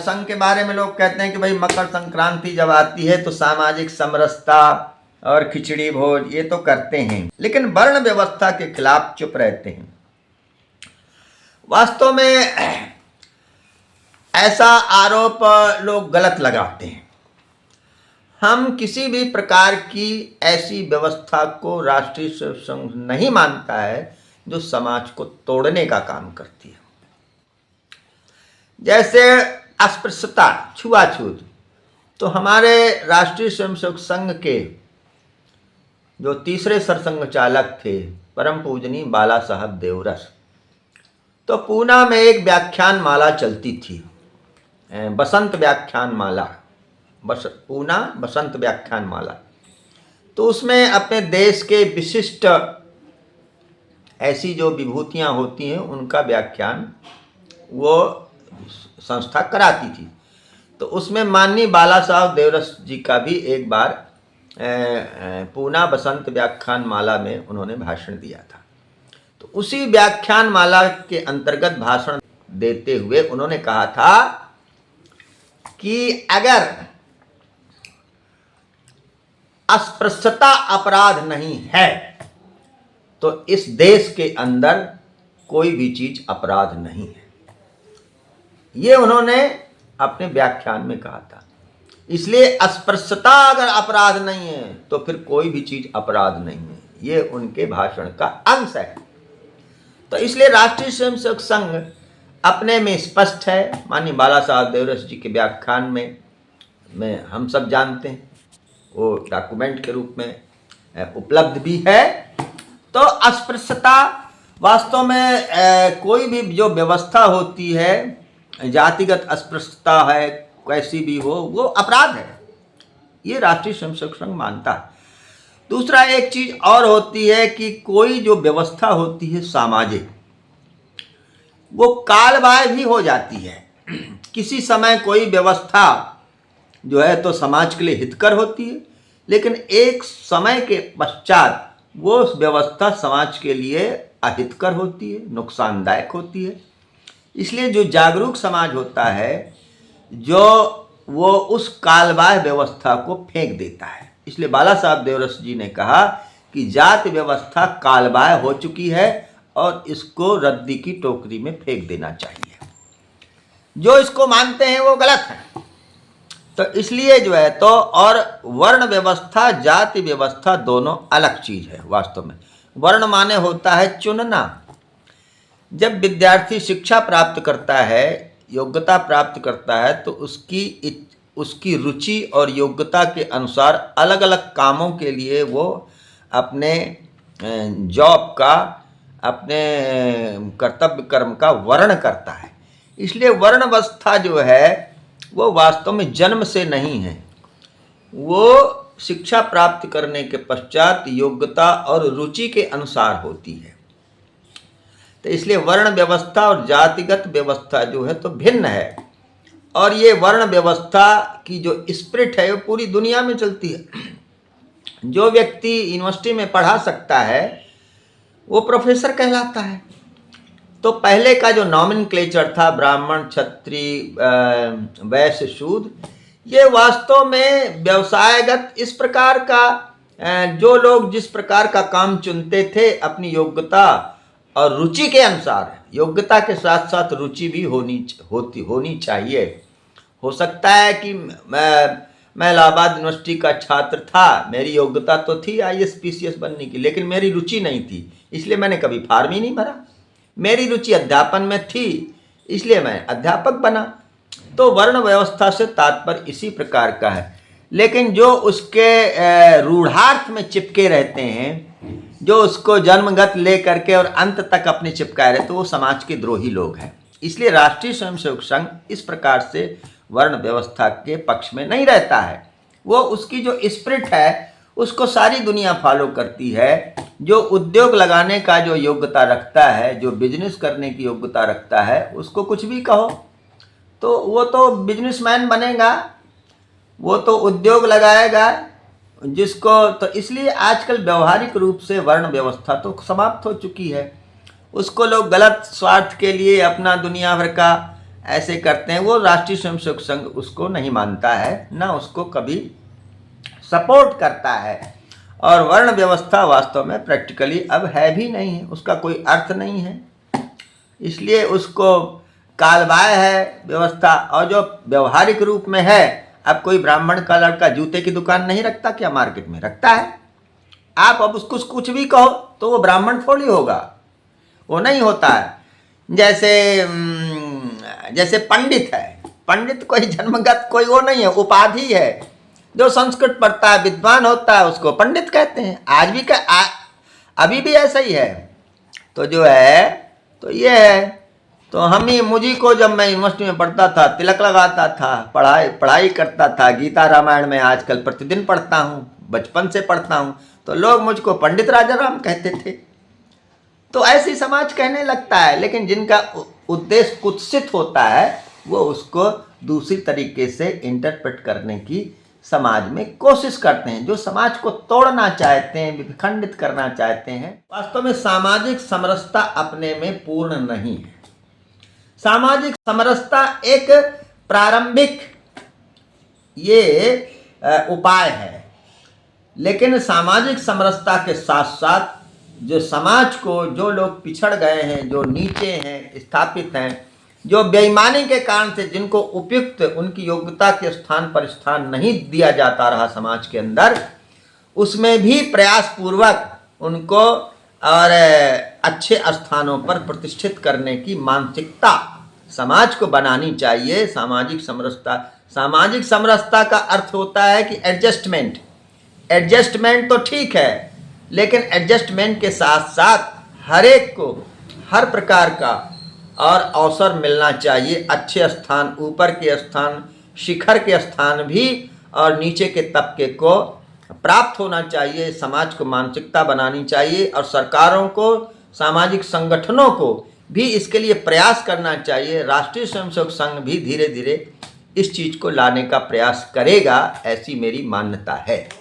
संघ के बारे में लोग कहते हैं कि भाई मकर संक्रांति जब आती है तो सामाजिक समरसता और खिचड़ी भोज ये तो करते हैं, लेकिन वर्ण व्यवस्था के खिलाफ चुप रहते हैं। वास्तव में ऐसा आरोप लोग गलत लगाते हैं। हम किसी भी प्रकार की ऐसी व्यवस्था को राष्ट्रीय स्वयं संघ नहीं मानता है जो समाज को तोड़ने का काम करती है। जैसे अस्पृश्यता, छुआछूत, तो हमारे राष्ट्रीय स्वयंसेवक संघ के जो तीसरे सरसंघ चालक थे परम पूजनीय बाला साहब देवरस, तो पूना में एक व्याख्यान माला चलती थी, बसंत व्याख्यान माला, पूना बसंत व्याख्यान माला। तो उसमें अपने देश के विशिष्ट ऐसी जो विभूतियाँ होती हैं उनका व्याख्यान वो संस्था कराती थी। तो उसमें माननीय बाला साहब देवरस जी का भी एक बार पूना बसंत व्याख्यान माला में उन्होंने भाषण दिया था। तो उसी व्याख्यान माला के अंतर्गत भाषण देते हुए उन्होंने कहा था कि अगर अस्पृश्यता अपराध नहीं है तो इस देश के अंदर कोई भी चीज अपराध नहीं है। ये उन्होंने अपने व्याख्यान में कहा था। इसलिए अस्पृश्यता अगर अपराध नहीं है तो फिर कोई भी चीज अपराध नहीं है। ये उनके भाषण का अंश है। तो इसलिए राष्ट्रीय स्वयंसेवक संघ अपने में स्पष्ट है। माननीय बाला साहब देवरस जी के व्याख्यान में हम सब जानते हैं, वो डॉक्यूमेंट के रूप में उपलब्ध भी है। तो अस्पृश्यता वास्तव में कोई भी जो व्यवस्था होती है, जातिगत अस्पृश्यता है, कैसी भी हो, वो अपराध है। ये राष्ट्रीय स्वयंसेवक संघ मानता है। दूसरा एक चीज और होती है कि कोई जो व्यवस्था होती है सामाजिक, वो कालबाह्य भी हो जाती है। किसी समय कोई व्यवस्था जो है तो समाज के लिए हितकर होती है, लेकिन एक समय के पश्चात वो व्यवस्था समाज के लिए अहितकर होती है, नुकसानदायक होती है। इसलिए जो जागरूक समाज होता है जो वो उस कालबाह्य व्यवस्था को फेंक देता है। इसलिए बाला साहब देवरस जी ने कहा कि जाति व्यवस्था कालबाह्य हो चुकी है और इसको रद्दी की टोकरी में फेंक देना चाहिए। जो इसको मानते हैं वो गलत है। तो इसलिए जो है तो, और वर्ण व्यवस्था जाति व्यवस्था दोनों अलग चीज है। वास्तव में वर्ण माने होता है चुनना। जब विद्यार्थी शिक्षा प्राप्त करता है, योग्यता प्राप्त करता है, तो उसकी रुचि और योग्यता के अनुसार अलग अलग कामों के लिए वो अपने जॉब का, अपने कर्तव्य कर्म का वर्ण करता है। इसलिए वर्ण व्यवस्था जो है वो वास्तव में जन्म से नहीं है, वो शिक्षा प्राप्त करने के पश्चात योग्यता और रुचि के अनुसार होती है। तो इसलिए वर्ण व्यवस्था और जातिगत व्यवस्था जो है तो भिन्न है। और ये वर्ण व्यवस्था की जो स्पिरिट है वो पूरी दुनिया में चलती है। जो व्यक्ति यूनिवर्सिटी में पढ़ा सकता है वो प्रोफेसर कहलाता है। तो पहले का जो नॉमेनक्लेचर था, ब्राह्मण, क्षत्रिय, वैश्य, शूद्र, ये वास्तव में व्यवसायगत इस प्रकार का जो लोग जिस प्रकार का काम चुनते थे अपनी योग्यता और रुचि के अनुसार, योग्यता के साथ साथ रुचि भी होनी चाहिए। हो सकता है कि मैं इलाहाबाद यूनिवर्सिटी का छात्र था, मेरी योग्यता तो थी IAS PCS बनने की, लेकिन मेरी रुचि नहीं थी, इसलिए मैंने कभी फार्म ही नहीं भरा। मेरी रुचि अध्यापन में थी, इसलिए मैं अध्यापक बना। तो वर्ण व्यवस्था से तात्पर्य इसी प्रकार का है। लेकिन जो उसके रूढ़ार्थ में चिपके रहते हैं, जो उसको जन्मगत ले करके और अंत तक अपने चिपकाए रहते, तो वो समाज के द्रोही लोग हैं। इसलिए राष्ट्रीय स्वयंसेवक संघ इस प्रकार से वर्ण व्यवस्था के पक्ष में नहीं रहता है। वो उसकी जो स्पिरिट है उसको सारी दुनिया फॉलो करती है। जो उद्योग लगाने का जो योग्यता रखता है, जो बिजनेस करने की योग्यता रखता है, उसको कुछ भी कहो तो वो तो बिजनेसमैन बनेगा, वो तो उद्योग लगाएगा जिसको। तो इसलिए आजकल व्यवहारिक रूप से वर्ण व्यवस्था तो समाप्त हो चुकी है। उसको लोग गलत स्वार्थ के लिए अपना दुनिया भर का ऐसे करते हैं, वो राष्ट्रीय स्वयंसेवक संघ उसको नहीं मानता है, ना उसको कभी सपोर्ट करता है। और वर्ण व्यवस्था वास्तव में प्रैक्टिकली अब है भी नहीं है, उसका कोई अर्थ नहीं है, इसलिए उसको कालबाह्य है व्यवस्था। और जो व्यवहारिक रूप में है, अब कोई ब्राह्मण का लड़का जूते की दुकान नहीं रखता क्या? मार्केट में रखता है। आप अब उसको कुछ भी कहो तो वो ब्राह्मण थोड़ी होगा, वो नहीं होता है। जैसे पंडित है, पंडित कोई जन्मगत कोई वो नहीं है, उपाधि है। जो संस्कृत पढ़ता है, विद्वान होता है, उसको पंडित कहते हैं। आज भी अभी भी ऐसा ही है। तो जो है तो ये है। तो मुझी को जब मैं यूनिवर्सिटी में पढ़ता था, तिलक लगाता था, पढ़ाई करता था, गीता रामायण में आजकल प्रतिदिन पढ़ता हूँ, बचपन से पढ़ता हूँ, तो लोग मुझको पंडित राजा राम कहते थे। तो ऐसी समाज कहने लगता है, लेकिन जिनका उद्देश्य कुत्सित होता है वो उसको दूसरी तरीके से इंटरप्रेट करने की समाज में कोशिश करते हैं। जो समाज को तोड़ना चाहते हैं, विखंडित करना चाहते हैं, वास्तव में सामाजिक समरसता अपने में पूर्ण नहीं है। सामाजिक समरसता एक प्रारंभिक ये उपाय है, लेकिन सामाजिक समरसता के साथ साथ जो समाज को, जो लोग पिछड़ गए हैं, जो नीचे हैं, स्थापित हैं, जो बेईमानी के कारण से जिनको उपयुक्त उनकी योग्यता के स्थान पर स्थान नहीं दिया जाता रहा समाज के अंदर, उसमें भी प्रयास पूर्वक उनको और अच्छे स्थानों पर प्रतिष्ठित करने की मानसिकता समाज को बनानी चाहिए। सामाजिक समरसता का अर्थ होता है कि एडजस्टमेंट तो ठीक है, लेकिन एडजस्टमेंट के साथ साथ हर एक को हर प्रकार का और अवसर मिलना चाहिए। अच्छे स्थान, ऊपर के स्थान, शिखर के स्थान भी और नीचे के तबके को प्राप्त होना चाहिए। समाज को मानसिकता बनानी चाहिए और सरकारों को, सामाजिक संगठनों को भी इसके लिए प्रयास करना चाहिए। राष्ट्रीय स्वयंसेवक संघ भी धीरे धीरे इस चीज़ को लाने का प्रयास करेगा, ऐसी मेरी मान्यता है।